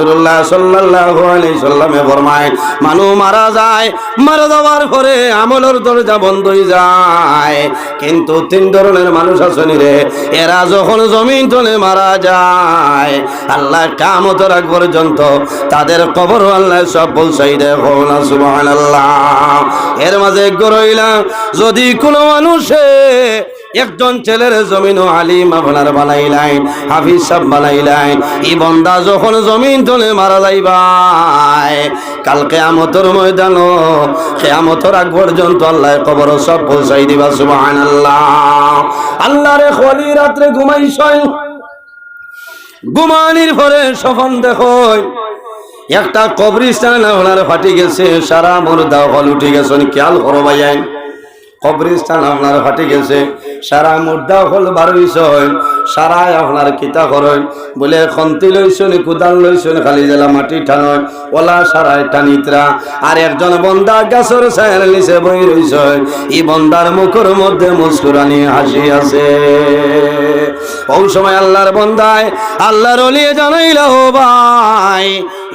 রাসূলুল্লাহ সাল্লাল্লাহু আলাইহি সাল্লামে ফরমায় মানুষ মারা যায়, মারা যাওয়ার পরে আমলের দরজা বন্ধ হয়ে যায়। কিন্তু তিন ধরনের মানুষ আছেন রে, এরা যখন জমিন তলে মারা যায় আল্লাহ কিয়ামতের আগ পর্যন্ত তাদের কবর আল্লাহ সব পৌঁছাই দেয়। সুবহানাল্লাহ। এর মাঝে গরইলা যদি কোনো মানুষে একজন ছেলের জমিন আলিম আপনার বানাইলেন, হাফিজ সাহেব বানাইলেন, এই বান্দা যখন জমিন তলে মারা যাইবাই কাল কিয়ামতের ময়দান, কিয়ামতের আগ পর্যন্ত আল্লাহ কবর সব পৌঁছাই দিবা। সুবহানাল্লাহ। আল্লাহর খলি রাত্রে ঘুমাইছেন, ঘুমানির পরে স্বপ্ন দেখো একটা কবরস্থান আপনার ফাটি গেছে, সারা মুর্দা হল উঠে গেছেন। খেয়াল করো ভাইয়াই, কবরস্থান আপনার ফাটি গেছে, সারা মুর্দা হল বার হইছেন, সারাই আপনার কিতা করেন বলে খন্তি লইছেন, কুদাল লইছেন, খালি জেলা মাটি টানয় ওলা সারাই টানিতরা। আর একজন বন্দা গাছের ছায়ার নিচে বই রইছেন, এই বন্দার মুখের মধ্যে মুস্কুরানি হাসি আছে। ওই সময় আল্লাহর বন্দায় আল্লাহর ওলি জানাইলা ও ভাই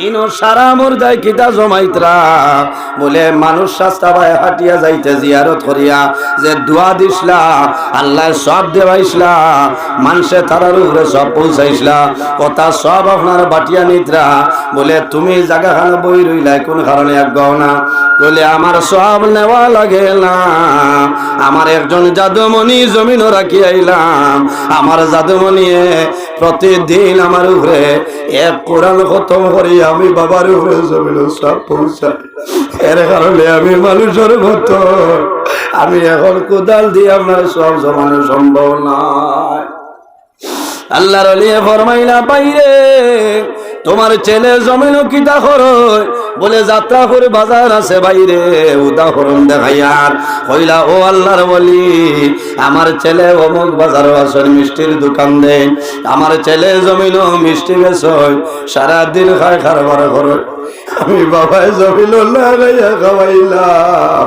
ইনো সারা মুর্দায় কিতা জমাইতরা বলে মানুষ রাস্তা ভাই হাঁটিয়া যাইতে জিয়ারত করিয়া যে দোয়া দিসলা আল্লাহ সব দেওয়াইসলা, মানুষে তারার উপরে সব পৌঁছাইসলা, কথা সব আপনার বাটিয়া নিতরা বলে তুমি জায়গাখানে বই রইলাই কোন কারণে আজ্ঞাও না বলে আমার সব নেওয়া লাগে না, আমার একজন জাদুমণি জমিন রাখি আইলাম, আমার জাদুমণিয়ে প্রতিদিন আমার উপরে এক কোরআন খতম করি আমি বাবার উপরে জমিন সব পৌঁছাই। এর কারণে আমি মানুষের মতো আমি এখন কোদাল দিয়ে আপনার সব জমানো সম্ভব নয়। আল্লাহর ওলি ফরমাইলা বাইরে তোমার ছেলে জমিন কিতা করো বলে যাত্রা করে বাজার আছে বাইরে, উদাহরণ দেখাইয়ার কইলা ও আল্লাহর ওলি আমার ছেলে অমুক বাজার আসেন মিষ্টির দোকান দেয়, আমার ছেলে জমিন মিষ্টি বেচয়, সারাদিন খায় খারবার করে, আমি বাবায় জমিন লাগাইয়া খাওয়াইলাম,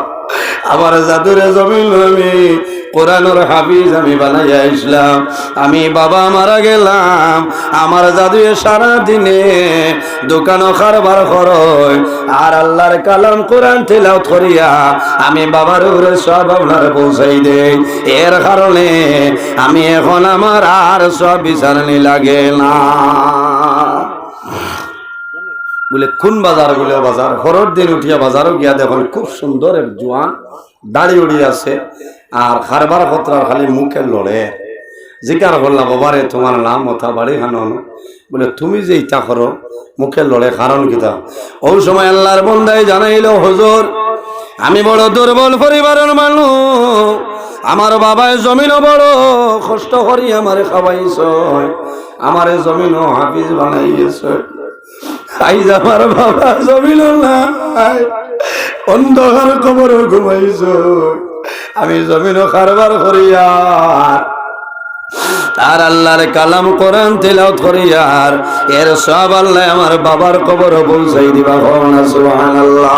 আমার জাদুরে জমিন আমি কোরআনের হাফিজ আমি বানাইয়া ইসলাম, আমি বাবা মারা গেলাম, আমার জাদু সারা দিনে দোকানও কারবার করয় আর আল্লাহর কালাম কোরআন তেলাওয়াত করিয়া আমি বাবার উপরে সব আপনার পৌঁছাই দেই। এর কারণে আমি এখন আমার আর সব বিচারণী লাগে না। বলে কোন বাজার বলে বাজার হরর দিন উঠিয়া বাজারও গিয়া দেখুন খুব সুন্দর এক জোয়ান দাড়ি উড়ি আছে আর খারবার খতরা খালি মুখে লড়ে। জিজ্ঞার করলাম বাবারে তোমার নাম মথা বাড়ি হানন বলে তুমি যে ইচ্ছা করো মুখে লড়ে কারণ কিতা। ওই সময় আল্লাহর বন্দায় জানাইল হুজুর আমি বড় দুর্বল পরিবারের মানুষ, আমার বাবায় জমিনও বড় কষ্ট করি আমারে খাওয়াইছ, আমারে জমিনও হাফিজ বানাইছ, আইজ আমার বাবা জমিন নাই অন্ধকার কবর ঘুমাইছ, আমি জমিনও কারবার করিয়া আর আল্লাহর কালাম কোরআন তেলাওয়াত করিয়ার এর সব আল্লাহ আমার বাবার কবর পৌঁছাই দিবা। সুবহানাল্লাহ।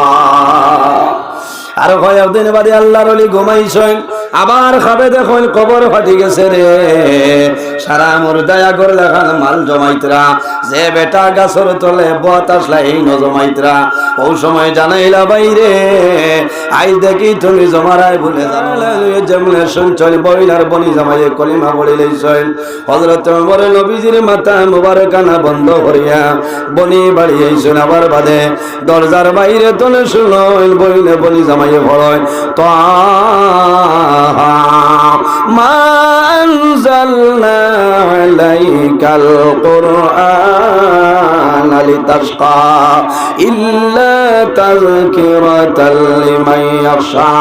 আর কয়েকদিন বাদে আল্লাহর ওলি ঘুমাইছেন, আবার খাবে দেখুন কবর ফাটি গেছে রে, সারা মুর্দায়া করে লেখান মাল জমাইতরা, যে বেটা গাছর তলে বত আসলা এই ন জমাইতরা। ওই সময় জানাইলা বাইরে আই দেখি তুমি জমারাই বলে যেমনে শুনছল বইলার বনি জামাইয়ে কলিমা পড়ি লইছেন, হযরত ওমর নবীজির মাথা মুবারকানা বন্ধ করিয়া বনি বাড়ি আইছেন। আবার বাদে দরজার বাইরে তলে শুনল বইলে বনি জামাইয়ে পড়য় তো মা আনজালনা আলাইকাল কুরআন লিতাশকা ইল্লা তাযকিরাতাল লিমান ইয়াখশা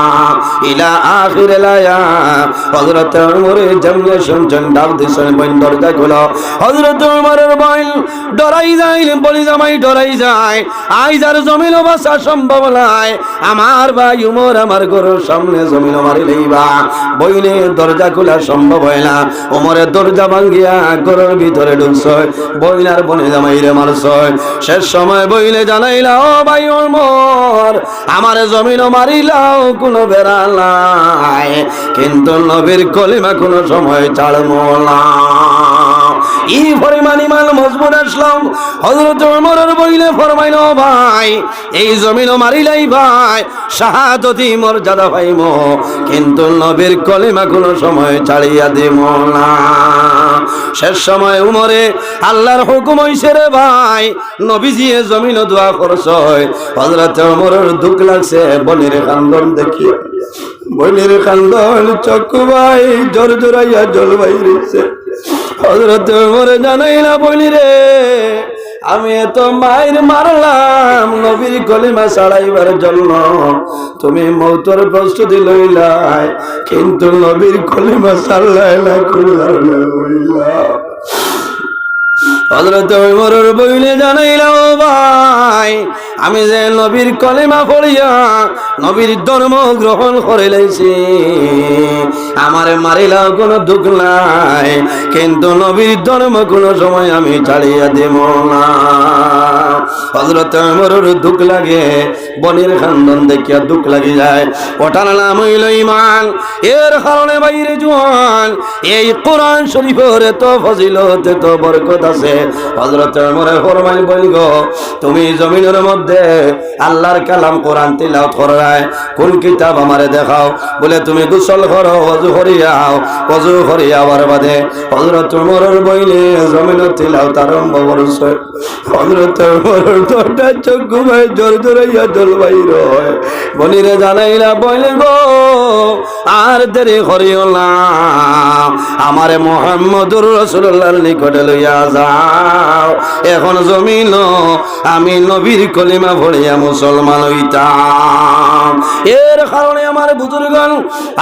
ইলা আখির আয়াত। হযরত ওমর যেমনে শুনছেন ডাক দিছেন বইন দরজা খোলো। হযরত ওমরের বইন ডরাই যায়, বলি জামাই ডরাই যায়, আইজ আর জমিন বাঁচা সম্ভব নয়, আমার ভাই উমর আমার ঘরের সামনে জমিন মারি লইবা, বইনে দরজা খোলা সম্ভব হয় না। ওমরের দরজা ভাঙ্গিয়া ঘরের ভিতরে ঢুকছয়, বইনার বনে জামাইরে মারছয়। শেষ সময় বইলে জানাইলা ও ভাই ওমর আমার জমিন মারিলাও কোনো বেড়া নাই, কিন্তু নবীর কলিমা কোনো সময় ছাড়ব না। ই পরিমাণ ইমান মজবুত আসলাম। হযরত ওমরের বইলে ফরমাইল, ভাই এই জমিনও মারিলাই ভাই শাহাদতি মর্যাদা পাইম, কিন্তু নবীর কলিমা কোনো সময় ছাড়িয়া দিব না। শেষ সময় উমরে আল্লাহর হুকুম হইছে রে ভাই, নবীজি এ জমিনও দোয়া করছে। হযরত ওমরের দুঃখ লাগছে বনির কান্দন দেখি, বনির কান্দন চক্ষু ভাই জোর জোরাইয়া জল বাইরেছে। হযরত ওমরে জানাইলা, বনিরে আমি এত মায়ের মারলাম নবীর কলিমা ছাড়াইবার জন্য, তুমি মৌতের প্রস্তুতি লইলাই, কিন্তু নবীর কলিমা ছাড়লাই না কইলা। হযরত ওমরের বইলে জানাইলা, ও ভাই আমি যে নবীর কলিমা পড়িয়া নবীর ধর্ম গ্রহণ করে লাইছি, আমারে মারিলাও কোনো দুঃখ নাই, কিন্তু নবীর ধর্ম কোনো সময় আমি ছাড়িয়া দেব না। হযরত ওমরের দুঃখ লাগে, বনির খানদান দেখিয়া দুঃখ লাগি যায়। ওটার নাম হইল ঈমান। এর কারণে বাইরে জোয়ান এই কোরআন শরীফের এত ফজিলত এত বরকত আছে। হযরত ওমরে ফরমাই, বলগ তুমি জমিনের মধ্যে আল্লাহর কালাম কোরআন তিলাওয়াত করায় কোন কিতাব আমারে দেখাও। বলে তুমি গোসল করো, ওযু করিয়াও, ওযু করিয়াবার বাদে হযরত ওমরের বইলে জমিনের তিলাওয়াত আরম্ভ করছে। হযরত ওমরের দুটা চোখ ঘুমায় জোর জোরাইয়া জল বাইর হয়। বনিরে জানাইলা, বইলে গো আর দেরি করিও না, আমারে মুহাম্মদুর রাসূলুল্লাহর নিকটে লইয়া যাও। এখন জমিন আমি নবীর কলিমা পড়িয়া মুসলমান হইতাম। এর কারণে আমার বুজুর্গণ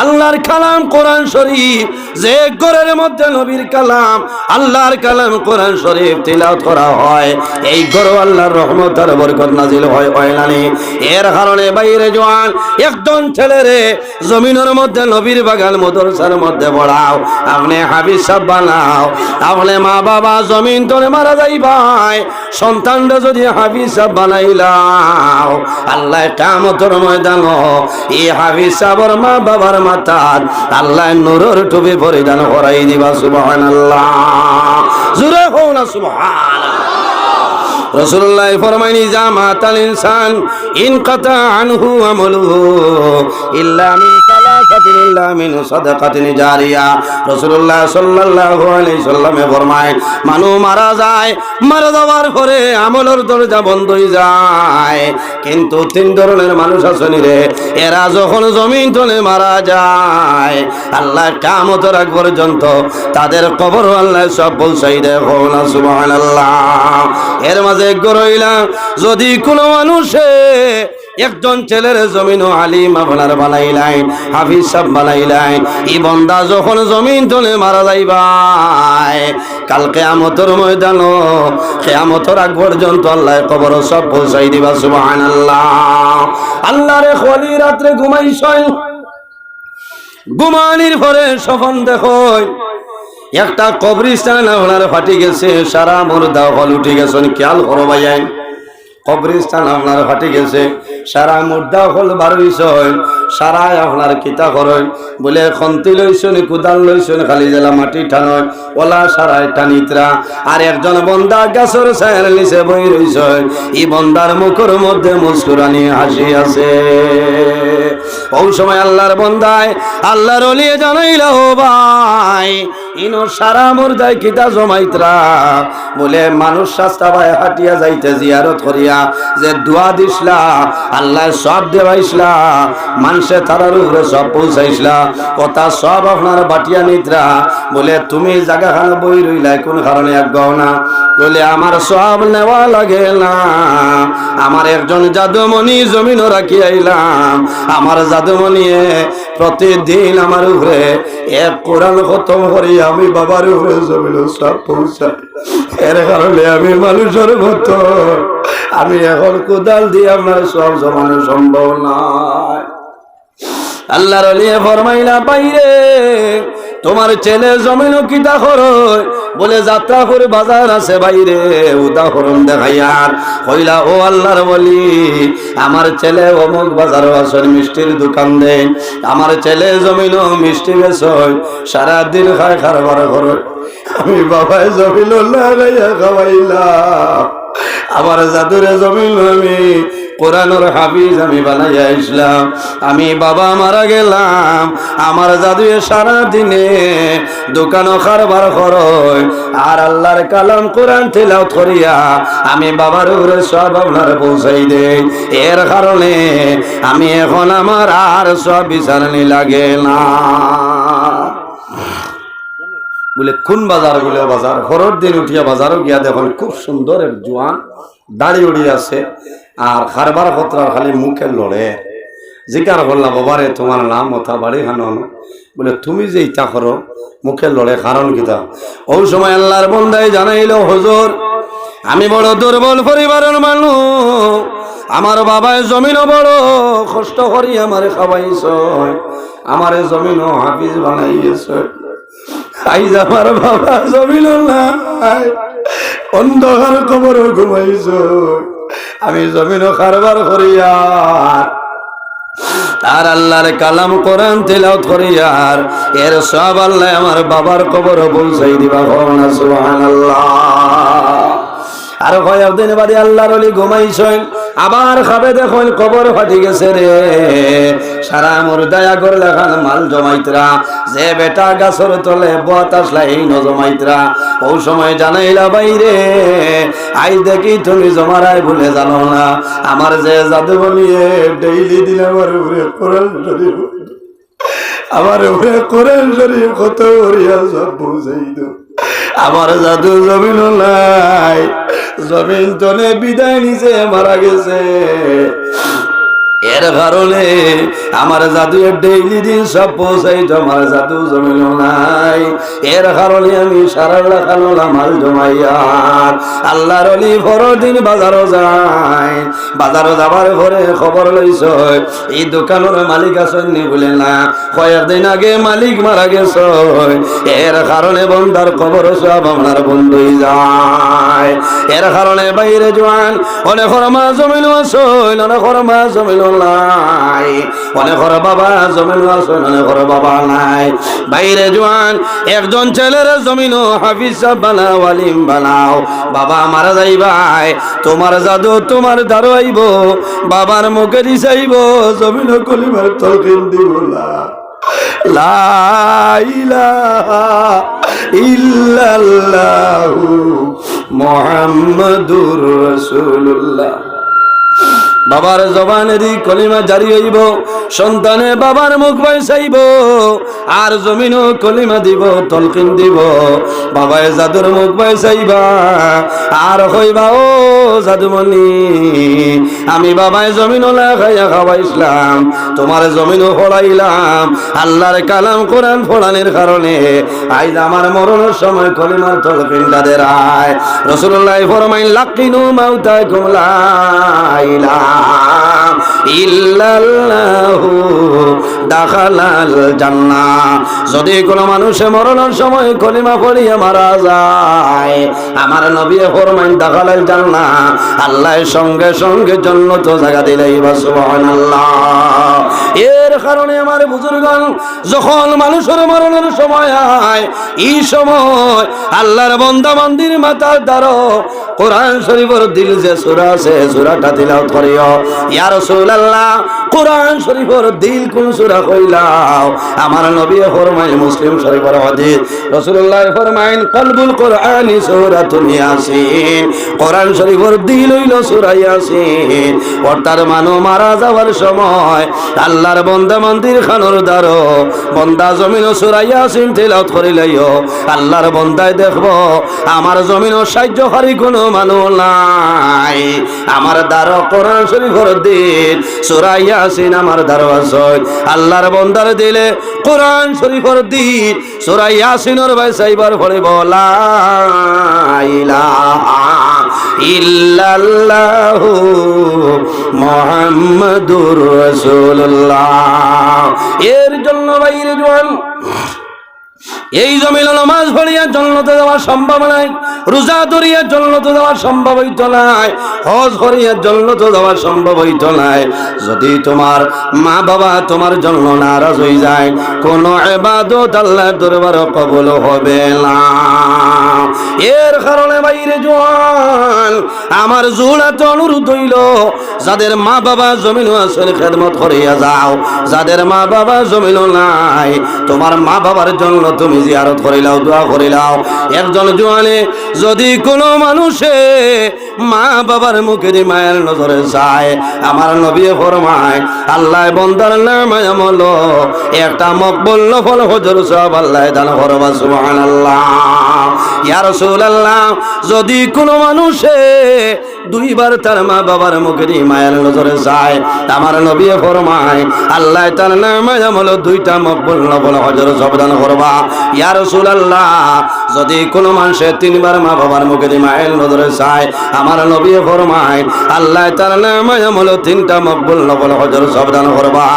আল্লাহর কালাম কোরআন শরীফ, যে ঘরের মধ্যে নবীর কালাম আল্লাহর কালাম কোরআন শরীফ তিলাওয়াত করা হয়, এই ঘরে আল্লাহর রহমত আর বরকত নাজিল হয় ওইলানি। এর কারণে বাইরে জওয়ান একজন ছেলেরে জমিনের মধ্যে নবীর বাগান মাদ্রাসার মধ্যে পড়াও, আপনি হাফিজ সাহেব বানাও। আপনি মা বাবা জমিন তোরে মারা যাই ভাই, সন্তানরা যদি হাফিজ সাহেব বানাইলাও, আল্লাহ কিয়ামতের ময়দান এই হাফিজ সাহেবের মা বাবার মাথার আল্লাহ নূরের টুপি পরিধান করাই দিবা। সুবহানাল্লাহ, জোরে কও না সুবহানাল্লাহ। রাসূলুল্লাহ ফরমাইনি, জামাতাল ইনসান ইনকাতা আনহু আমালুহু ইল্লা মিন সালাসাতিন, ইল্লা মিন সাদাকাতিন জারিয়া। রাসূলুল্লাহ সাল্লাল্লাহু আলাইহি সাল্লামে ফরমায়, মানুষ মারা যায়, মারা যাওয়ার পরে আমলের দরজা বন্ধ হয়ে যায়, কিন্তু তিন ধরনের মানুষ আছেন রে, এরা যখন জমিন তলে মারা যায় আল্লাহ কিয়ামতের আগ পর্যন্ত তাদের কবর আল্লাহ সব পৌঁছাই দেয়। না সুবহানাল্লাহ। এর মাঝে গরইলাম, যদি কোনো মানুষে একজন ছেলের জমিন আলিম আপনার বানাইলেন, হাফিজ সাহেব বানাইলেন, এই বান্দা যখন জমিন তলে মারা যাইবাই, কাল কিয়ামতের ময়দান কিয়ামতের আগ পর্যন্ত আল্লাহ কবর সব পৌঁছাই দিবা। সুবহানাল্লাহ। আল্লাহরে খলি রাত্রে ঘুমাইছেন, ঘুমানির পরে স্বপ্ন দেখো একটা কবরস্থান আপনার ফাটি গেছে, সারা মুর্দা হল উঠে গেছেন। খেয়াল করো ভাইয়াই, কবরস্থান আপনার ফাটি গেছে, সারা মুর্দা হল বার হইছেন, সারা আপনার কিতা করেন বলে খন্তি লইছেন, কুদাল লইছেন, খালি জেলা মাটি টানয় ওলা সারায় টানিতরা। আর একজন বন্দা গাছের ছায়ার নিচে বই রইছেন, এই বন্দার মুখের মধ্যে মুস্কুরানি হাসি আছে। ওই সময় আল্লাহর বন্দায় আল্লাহর ওলি জানাইলা, ও ভাই ইনো সারা মুর্দায় কিতা জমাইতরা। বলে মানুষ রাস্তা ভাই হাঁটিয়া যাইতে জিয়ারত করিয়া যে দোয়া দিসলা, আল্লাহ সব দেওয়াইসলা, মানুষে তারার উপরে সব পৌঁছাইসলা, কথা সব আপনার বাটিয়া নিতরা। বলে তুমি জায়গা খানা বই রইলাই কোন কারণে এক গহনা? বলে আমার সব নেওয়া লাগে না, আমার একজন জাদুমণি জমিন রাখি আইলাম, আমার জাদুমণিয়ে প্রতিদিন আমার উপরে এক কোরআন খতম করি আমি বাবার উপরে জমিন সব পৌঁছাই। এর কারণে আমি মানুষের মতো আমি এখন কোদাল দিয়ে আমার সব জমানো সম্ভব নয়। আল্লাহর ওলি ফরমাইলা, বাইরে তোমার ছেলে জমিন কিতা করো? বলে যাত্রা করে বাজার আছে বাইরে, উদাহরণ দেখাইয়ার কইলা, ও আল্লাহর ওলি আমার ছেলে অমুক বাজারও আসেন, মিষ্টির দোকান দেন, আমার ছেলে জমিন মিষ্টি বেচয়, সারাদিন খায় কারবার করে, আমি বাবায় জমিন লাগাইয়া খাওয়াইলাম, আমার জাদুরে জমিন আমি কোরআনের হাফিজ আমি বানাইয়া ইসলাম। আমি বাবা মারা গেলাম, আমার জাদুয়ে সারা দিনে দোকানও কারবার করয় আর আল্লাহর কালাম কোরআন তেলাওয়াত করিয়া আমি বাবার উপরে সব আপনার পৌঁছাই দেই। এর কারণে আমি এখন আমার আর সব বিচারণী লাগে না। বলে কোন বাজার? বলে বাজার। হরর দিন উঠিয়া বাজারও গিয়া দেখুন খুব সুন্দর এক জোয়ান দাড়ি উড়ি আছে আর খারবার পত্রার খালি মুখে লড়ে। জিজ্ঞাসা করলাম, বাবারে তোমার নাম ওথা বাড়ি খানো? বলে তুমি যে ইটা করো মুখে লড়ে কারণ কিতা? ওই সময় আল্লাহর বন্দায় জানাইল, হুজুর আমি বড় দুর্বল পরিবারের মানুষ, আমার বাবায় জমিনও বড় কষ্ট করি আমারে খাওয়াইছ, আমারে জমিনও হাফিজ বানাইয়েছে। আইজ আমার বাবা জমিন নাই, অন্ধকার কবর ঘুমাইছ, আমি জমিনও কারবার করিয়া আর আল্লাহর কালাম কোরআন তেলাওয়াত করিয়ার এর সব আল্লাহ আমার বাবার কবর পৌঁছাই দিবা। সুবহানাল্লাহ। আর কয়েকদিন বাদে আল্লাহর ওলি ঘুমাইছেন, আবার খাবে দেখুন কবর ফাটি গেছে রে। সারা মুর্দায়া করে লেখান মাল জমাইতরা, যে বেটা গাছর তলে বাতাস লাই ন জমাইতরা। ও সময় জানাইলা বাইরে আই দেখি তুমি জমারাই ভুলে জানো না, আমার যে জাদু বলিয়ে ডেইলি দিন আমার উপরে কোরআন শরীফ, আমার উপরে কোরআন শরীফ কত করিয়া সব বুঝাই দো। আমার জাদু জমিন নাই, জমিন তলে বিদায় নিছে মারা গেছে। এর কারণে আমার জাদু ডেইলি দিন সব পৌঁছাইতো, আমার জাদু জমিন নাই। এর কারণে আমি সারা লাখানো মাল জমাইয়ার আল্লাহর অলি বড় দিন বাজারও যায়। বাজারও যাবার পরে খবর লইছ এই দোকানের মালিক আসেননি? বলে না, কয়েকদিন আগে মালিক মারা গেছে। এর কারণে বন্ধার খবর সব আপনার বন্ধুই যায়। এর কারণে বাইরে জোয়ান অনেক মা জমিন আসল, অনেক মা জমিন নাই, অনেকর বাবা জমিন আসল, অনেকর বাবা নাই। বাইরে জোয়ান একজন ছেলের জমিন হাফিজ বানাও, আলিম বানাও। বাবা মারা যাইবাই, তোমার জাদু তোমার দ্বারা আইব, বাবার মুখে দিছাইব জমিন কলিমার তলকিন দিব না। লা ইলাহা ইল্লাল্লাহু মুহাম্মাদুর রাসূলুল্লাহ। বাবার জবানেরই কলিমা জারি হইব, সন্তানে বাবার মুখ বাইসাইব আর জমিনও কলিমা দিব, তলকিন দিব। বাবায় জাদুর মুখ বাইসাইবা আর হইবা, ও জাদুমণি আমি বাবায় জমিনও লাগাইয়া খাওয়াইছিলাম, তোমার জমিনও ফলাইলাম। আল্লাহর কালাম কোরআন ফলানোর কারণে আজ আমার মরণের সময় কলিমার তলকিনটা দেরায়। রাসূলুল্লাহ ফরমাইন, লাকিনু মাউতাকুম লা ইলাহা ইল্লাল্লাহু দাখালাল জান্নাহ। যদি কোনো মানুষে মরণের সময় কলিমা পড়িয়া মারা যায়, আমার নবী ফরমাইন দাখালাল জান্নাহ, আল্লাহ সঙ্গে সঙ্গে জান্নাত জায়গা দিলেই বা সুবহানাল্লাহ। এর কারণে আমার বুজুর্গণ যখন মানুষের মরণের সময় হয়, এই সময় আল্লাহর বান্দা বান্দির মাথার দ্বারা কোরআন শরীফের দিল যে সূরা আছে সূরাটা তিলাওয়াত করিও। ইয়া রাসূলুল্লাহ, কোরআন শরীফের দিল কোন সূরা কইলাও? আমার নবী ফরমায়, মুসলিম শরীফের হাদিস, রাসূলুল্লাহ ফরমায়েন, কলবুল কোরআনি সূরাতুল ইয়াসিন। কোরআন শরীফের দিল হইল সূরা ইয়াসিন। অর্থাৎ মানুষ মারা যাওয়ার সময় আল্লাহর বান্দা বান্দির খানোর দ্বারা বান্দা জমিন সূরা ইয়াসিন তিলাওয়াত করিলাইও, আল্লাহর বান্দায় দেখবো আমার জমিনও সাহায্যকারী কোনো মানুষ নাই। আমার দ্বারা কোরআন শরীফের দিন সূরা ইয়াসিন আমার দ্বারা আছে। আল্লাহর বান্দার দিলে কোরআন শরীফের দিন সূরা ইয়াসিনের বাইসাইবার পড়ে বলা ইলাহা ইল্লাল্লাহু মুহাম্মাদুর রাসূলুল্লাহ। এর জন্য বাইরে জোয়ান এই জমিন নামাজ পড়িয়া জান্নাতে যাওয়া সম্ভব নাই, রোজা ধরিয়া জান্নাতে যাওয়া সম্ভব হইতো নাই, হজ করিয়া জান্নাতে যাওয়া সম্ভব হইতো নাই যদি তোমার মা বাবা তোমার জন্য নারাজ হয়ে যায়, কোন ইবাদত আল্লাহর দরবারে কবুল হবে না। এর কারণে বাইরে জোয়ান আমার জোড়াতে অনুরোধ হইল, যাদের মা বাবা জমিন আসলে খেদমত করিয়া যাও, যাদের মা বাবা জমিন নাই তোমার মা বাবার জন্য তুমি জিয়ারত করিলাও, দোয়া করিলাও। একজন জোয়ানে যদি কোনো মানুষে মা বাবার মুখে মায়ের নজরে যায়, আমার নবী ফরমায় আল্লাহ বন্দার নামে আমল একটা মকবুল নফল হজর সব আল্লাহ দান করবা। সুবহানাল্লাহ। ইয়া রাসূলুল্লাহ, যদি কোনো মানুষে দুইবার তার মা বাবার মুখে মায়ের নজরে যায়, আমার নবী ফরমায় আল্লাহ তার নামে আমল দুইটা মকবুল নফল হজর সব দান করবা। ইয়া রাসূলুল্লাহ, যদি কোনো মানুষে তিনবার মা বাবার মুখে মায়ের নজরে যায়, আমার নবী ফরমায় আল্লাহ তার নামে আমল তিনটা মকবুল নফল হজর সব দান করবা।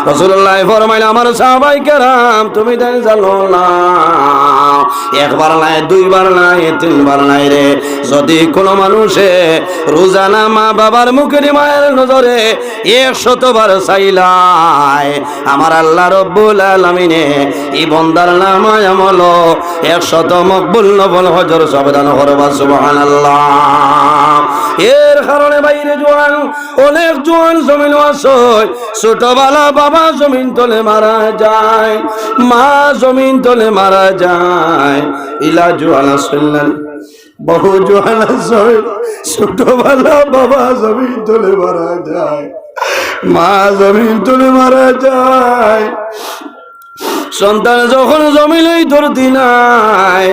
রাসূলুল্লাহ ফরমাইলেন আমার সাহাবায়ে কেরাম তুমি তাই জানো না, একবার নাই, দুইবার নাই, তিনবার নাই রে, যদি কোনো মানুষে রোজানা মা বাবার মুখের মায়ের নজরে 100 বার চাইলাই, আমার আল্লাহ রব্বুল আলামিনে এই বান্দার নামায় আমল 100 মকবুল নফল হজর সব দান করবা। সুবহানাল্লাহ। এর কারণে বাইরে জোয়ান, অনেক জোয়ান জমিন আছে ছোটবেলা বাবা জমিন তলে মারা যায়, মা জমিন তলে মারা যায়। ইলা জোয়ান আসলেন বহু জোয়ান আছে ছোটবেলা বাবা জমিন তলে মারা যায়, মা জমিন তলে মারা যায়। সন্তান যখন জমিলেই তোর দিনায়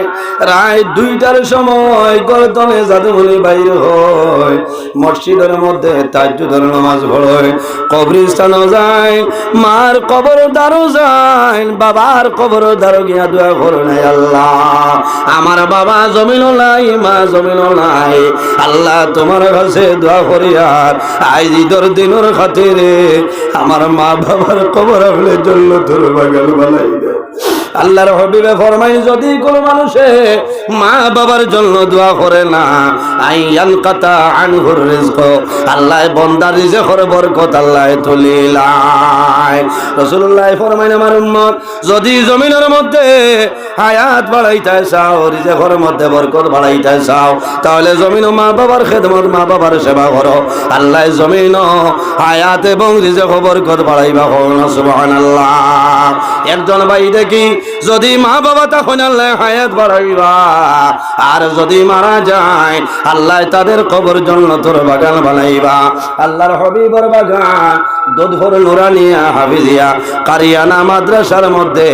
রায় 2টার সময় গর্দনে জাদুমনি বাইর হয়, মসজিদের মধ্যে তাহাজ্জুদের নামাজ পড়ে, কবরস্থানও যায়, মার কবর দ্বারও যায়, বাবার কবর দ্বারও গিয়া দোয়া করে নাই আল্লাহ আমার বাবা জমিনও নাই, মা জমিনও নাই, আল্লাহ তোমার কাছে দোয়া করি আর আজ ঈদের দিনের খাতিরে আমার মা বাবার কবর আপনি জান্নাতের বাগান বানাই। আল্লাহর হাবিবে ফরমাই যদি কোন মানুষে মা বাবার জন্য দোয়া করে না, আইয়ান কাতা আনহুর রিজক, আল্লাহ বান্দার রিজকের বরকত আল্লাহ তুলিলায়। রাসূলুল্লাহ ফরমাইন আমার উম্মত যদি জমিনের মধ্যে হায়াত বাড়াইতে চাও, রিজকের মধ্যে বরকত বাড়াইতে চাও, তাহলে জমিন মা বাবার খেদমত, মা বাবার সেবা করো, আল্লাহ জমিন হায়াত এবং রিজক বরকত বাড়াইবা। সুবহানাল্লাহ। একজন ভাই দেখি যদি মা বাবা তখন আল্লাহ হায়াত বাড়াইবা, আর যদি মারা যায় আল্লাহ তাদের কবর জান্নাতের বাগান বানাইবা। আল্লাহর হাবিবের বাগান দুধর নুরানিয়া হাফিজিয়া কারিয়ানা মাদ্রাসার মধ্যে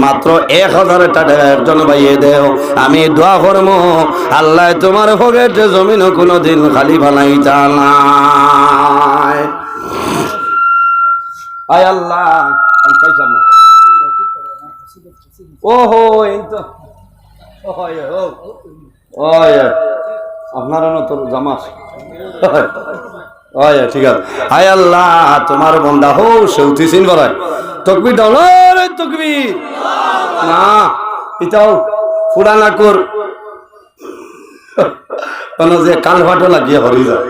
মাত্র 1000 টাকা একজন ভাইয়ে দেও, আমি দোয়া করব আল্লাহ তোমার পকেট জমিন কোনোদিন খালি বানাইতা না। আয় আল্লাহ ওহো আপনার তো জামাস ঠিক আছে। হায় আল্লাহ তোমার বন্দা হো সৌথি সিন বলায় তকবির দাও না, তকবির না এটাও ফুরানা কর যে কাল ফাটো লাগিয়ে হরি যায়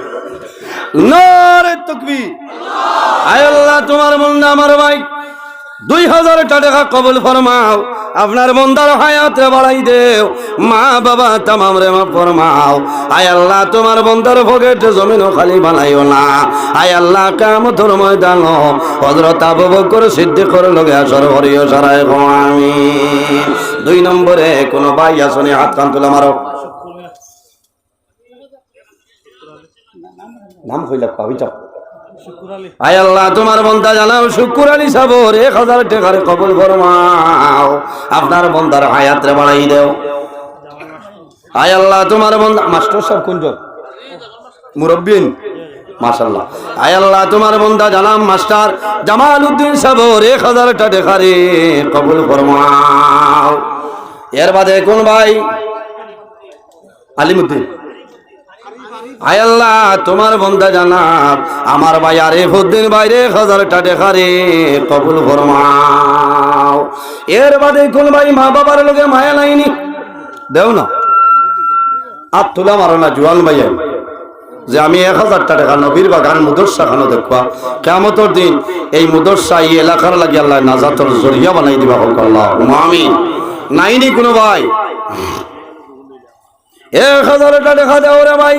না রে তকবির। হায় আল্লাহ তোমার বন্দা আমার ভাই 2000 টাকা কবুল ফরমাও, আপনার বন্দার হায়াতে বাড়াই দেও, মা বাবা তামাম রে মাফ ফরমাও। আয় আল্লাহ তোমার বন্দার পকেটে জমিনও খালি বানাইও না। আয় আল্লাহ কিয়ামতের ময়দান হযরত আবু বকর সিদ্দিকের লগে আসর করিও সারায় আমিন। 2 নম্বরে কোন ভাই আসনি হাত কান তুলে মারো, নাম কইলা কবি চাপ। আয় আল্লাহ তোমার বন্দা জানাও শুকুর আলী সাবর 1000 টাকার কবুল ফরমাও, আপনার বন্দার হায়াত রে বাড়াই দেও। আয় আল্লাহ তোমার বন্দা মাস্টার সাহেব কোন মুরব্বিন মাশাআল্লাহ। আয় আল্লাহ তোমার বন্দা জানাম মাস্টার জামাল উদ্দিন সাবর 1000 টাকা রে কবুল ফরমাও। এর বাদে কোন ভাই আলিমউদ্দিন, আয় আল্লাহ তোমার বন্দা জানাব আমার ভাই আরিফ উদ্দিন বাইরে 1000 টাকা রে কবুল ফরমাও। এর বাদে কোন ভাই মা বাবার লগে মায়া নাইনি দেও না আর তোলা মারো না জোয়ান ভাইয়া যে আমি 1000 টাকা নবীর বাগান মুদরসা খানো দেখবা কিয়ামতের দিন এই মুদরসা এই এলাকার লাগি আল্লাহ নাজাতের জরিয়া বানাই দিবা আল্লাহুম্মা আমিন নাইনি কোন ভাই 1000 টাকা দাও রে ভাই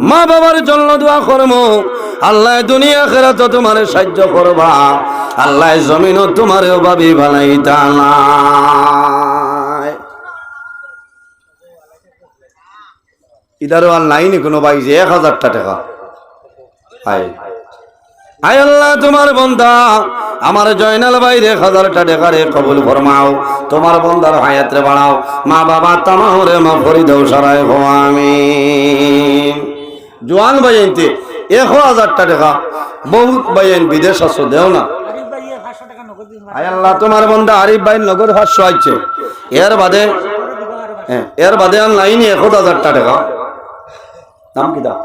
মা বাবার জন্য দোয়া করবো আল্লাহ দুনিয়া আখিরাতে তোমারে সাহায্য করবা আল্লাহ জমিনও তোমারে অভাবী বানাইতা না ইদারও আর নাইনি কোনো ভাই যে 1000 টাকা আয় আয় আল্লাহ তোমার বান্দা আমার জয়নাল ভাই 1000 টাকা রে কবুল ফরমাও তোমার বান্দার হায়াত রে বাড়াও মা বাবা তামারে মা ফরি দাও সারায় হো আমিন জওয়ান ভাইতে 1000 টাকা বহুত ভাইন বিদেশ আছে দেও না আয় আল্লাহ তোমার বান্দা আরিফ ভাই নগর 500 আইছে এর বাদে আর লাইনে 1000 টাকা নাম কি দাও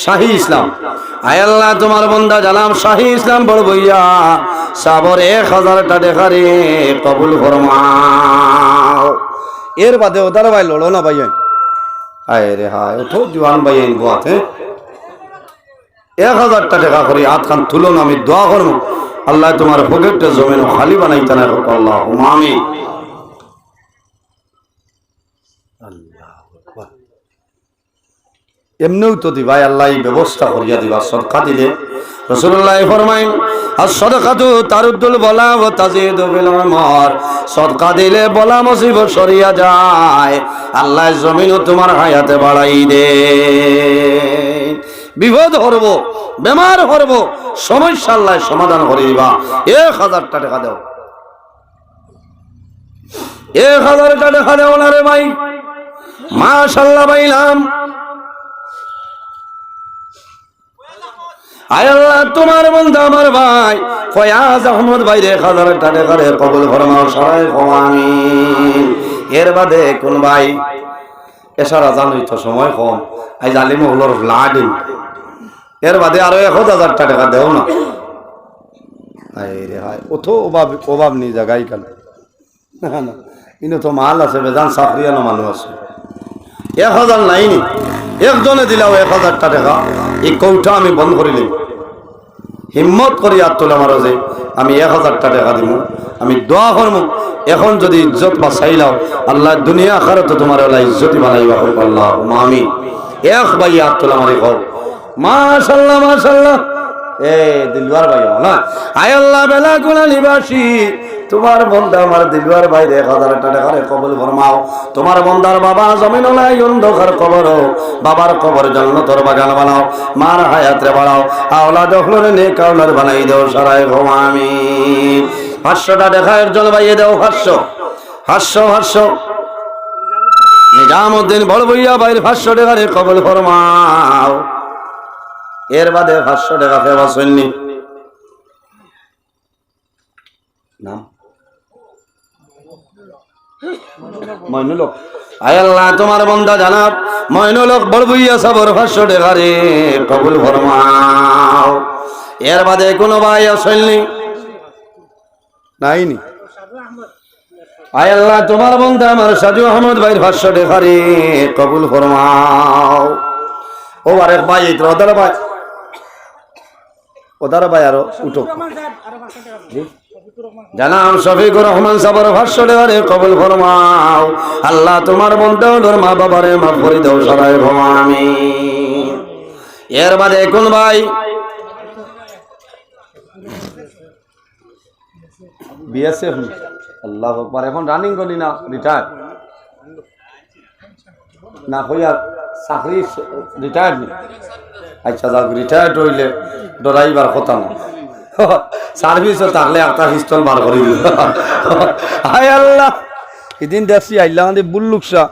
শাহী ইসলাম আয় আল্লাহ তোমার বান্দা জানাম শাহী ইসলাম বড় বইয়া সাবর 1000 টাকা রে কবুল ফরমাও এর বাদে ওদার ভাই লড়ো না ভাই আয় রে হায় ওঠো জওয়ান ভাই গোয়াতে 1000 টাকা করে হাত খান তুলো না আমি দোয়া করব আল্লাহ তোমার পকেটে জমিন খালি বানাইতে না আল্লাহুম্মা আমিন এমনিও তো দিবাই আল্লাহ ব্যবস্থা করিয়া দিবা সদকা দিলে রাসূলুল্লাহ ফরমায় as-সাদাকাতু তারুদ্দুল বালা ওয়া তাজিদু বিল উমর সদকা দিলে বলা মুসিবত সরিয়া যায় আল্লাহ জমিনও তোমার হায়াতে বাড়াই দে বিপদ হরব বেমার হরব সমস্যা আল্লাহ সমাধান করে দিবা 1000 টাকা দাও 1000 টাকা দাও না রে ভাই মাশাআল্লাহ ভাইলাম আয় আল্লাহ তোমার বান্দা আমার ভাই ফয়াজ আহমদ ভাই 1000 টাকা রে কবুল ফরমাও সবাই আমিন এর বাদে কোন ভাই এশারা জানোই তো সময় কম আই জালিম হলোর লাডিন এর বাদে আরো 1000 টাকা দেও না আয় রে হায় ওতো অভাব নি জায়গায় কেন না না ইনো তো মাল আছে বেজান চাকরিয়ানো মানুষ আছে 1000 নাইনি একজনে দিলাও 1000 টাকা এই কৌটা আমি বন্ধ করিলাম হিম্মত করি আর তোলা মারো যে আমি 1000 টাকা দিব আমি দোয়া করবো এখন যদি ইজ্জত বাঁচাইলাও আল্লাহ দুনিয়া আখিরাতে তোমার আল্লাহ ইজ্জতি বানাইবা আল্লাহুম্মা আমিন এক ভাই আর তোলা মারি কও মাশাআল্লাহ মাশাআল্লাহ এ দিলওয়ার ভাই না আয় আল্লাহ বেলা গুনা নিবাসী তোমার বান্দা আমার দিলওয়ার ভাই 1000 টাকা রে কবুল ফরমাও তোমার বান্দার বাবা জমিন নাই অন্ধকার কবর বাবার কবর জান্নাতের বাগান বানাও মার হায়াত রে বাড়াও আওলাদ হলরে নেক আওলাদ বানাই দাও সারায় গো আমিন 500 টাকা এর জন্য ভাইয়ে দাও 500 নিজামউদ্দিন বড় বইয়া ভাই 500 টাকা রে কবুল ফরমাও এর বাদে 500 টাকা ফেবা শুননি নাম মইনুলক আয় আল্লাহ তোমার বান্দা জানাব মইনুলক বড় বইয়া সাবর 500 টাকা রে কবুল ফরমাও এর বাদে কোন ভাই আসেননি নাইনি আয় আল্লাহ তোমার বান্দা আমার সাজু আহমদ ভাই 500 টাকা রে কবুল ফরমাও ও আরেক ভাই এই ওদার ভাই আরো উঠো জানাম শফিকুর রহমান সাবর 500 টাকা রে কবুল ফরমাও আল্লাহ তোমার বান্দার মা বাবারে মাফ করে দাও সবাই আমিন এর বাদে কোন ভাই বিএসএফ আল্লাহু আকবার এখন রানিং করি না রিটায়ার না কইয়া চাকরি রিটায়ার নি আচ্ছা যাক রিটায়ার হইলে ডরাইবার কথা না সার্ভিসও থাকলে একটা পিস্তল বার করে দিল হায় আল্লাহ এদিন দেখছি আইলা বুল্লুকসা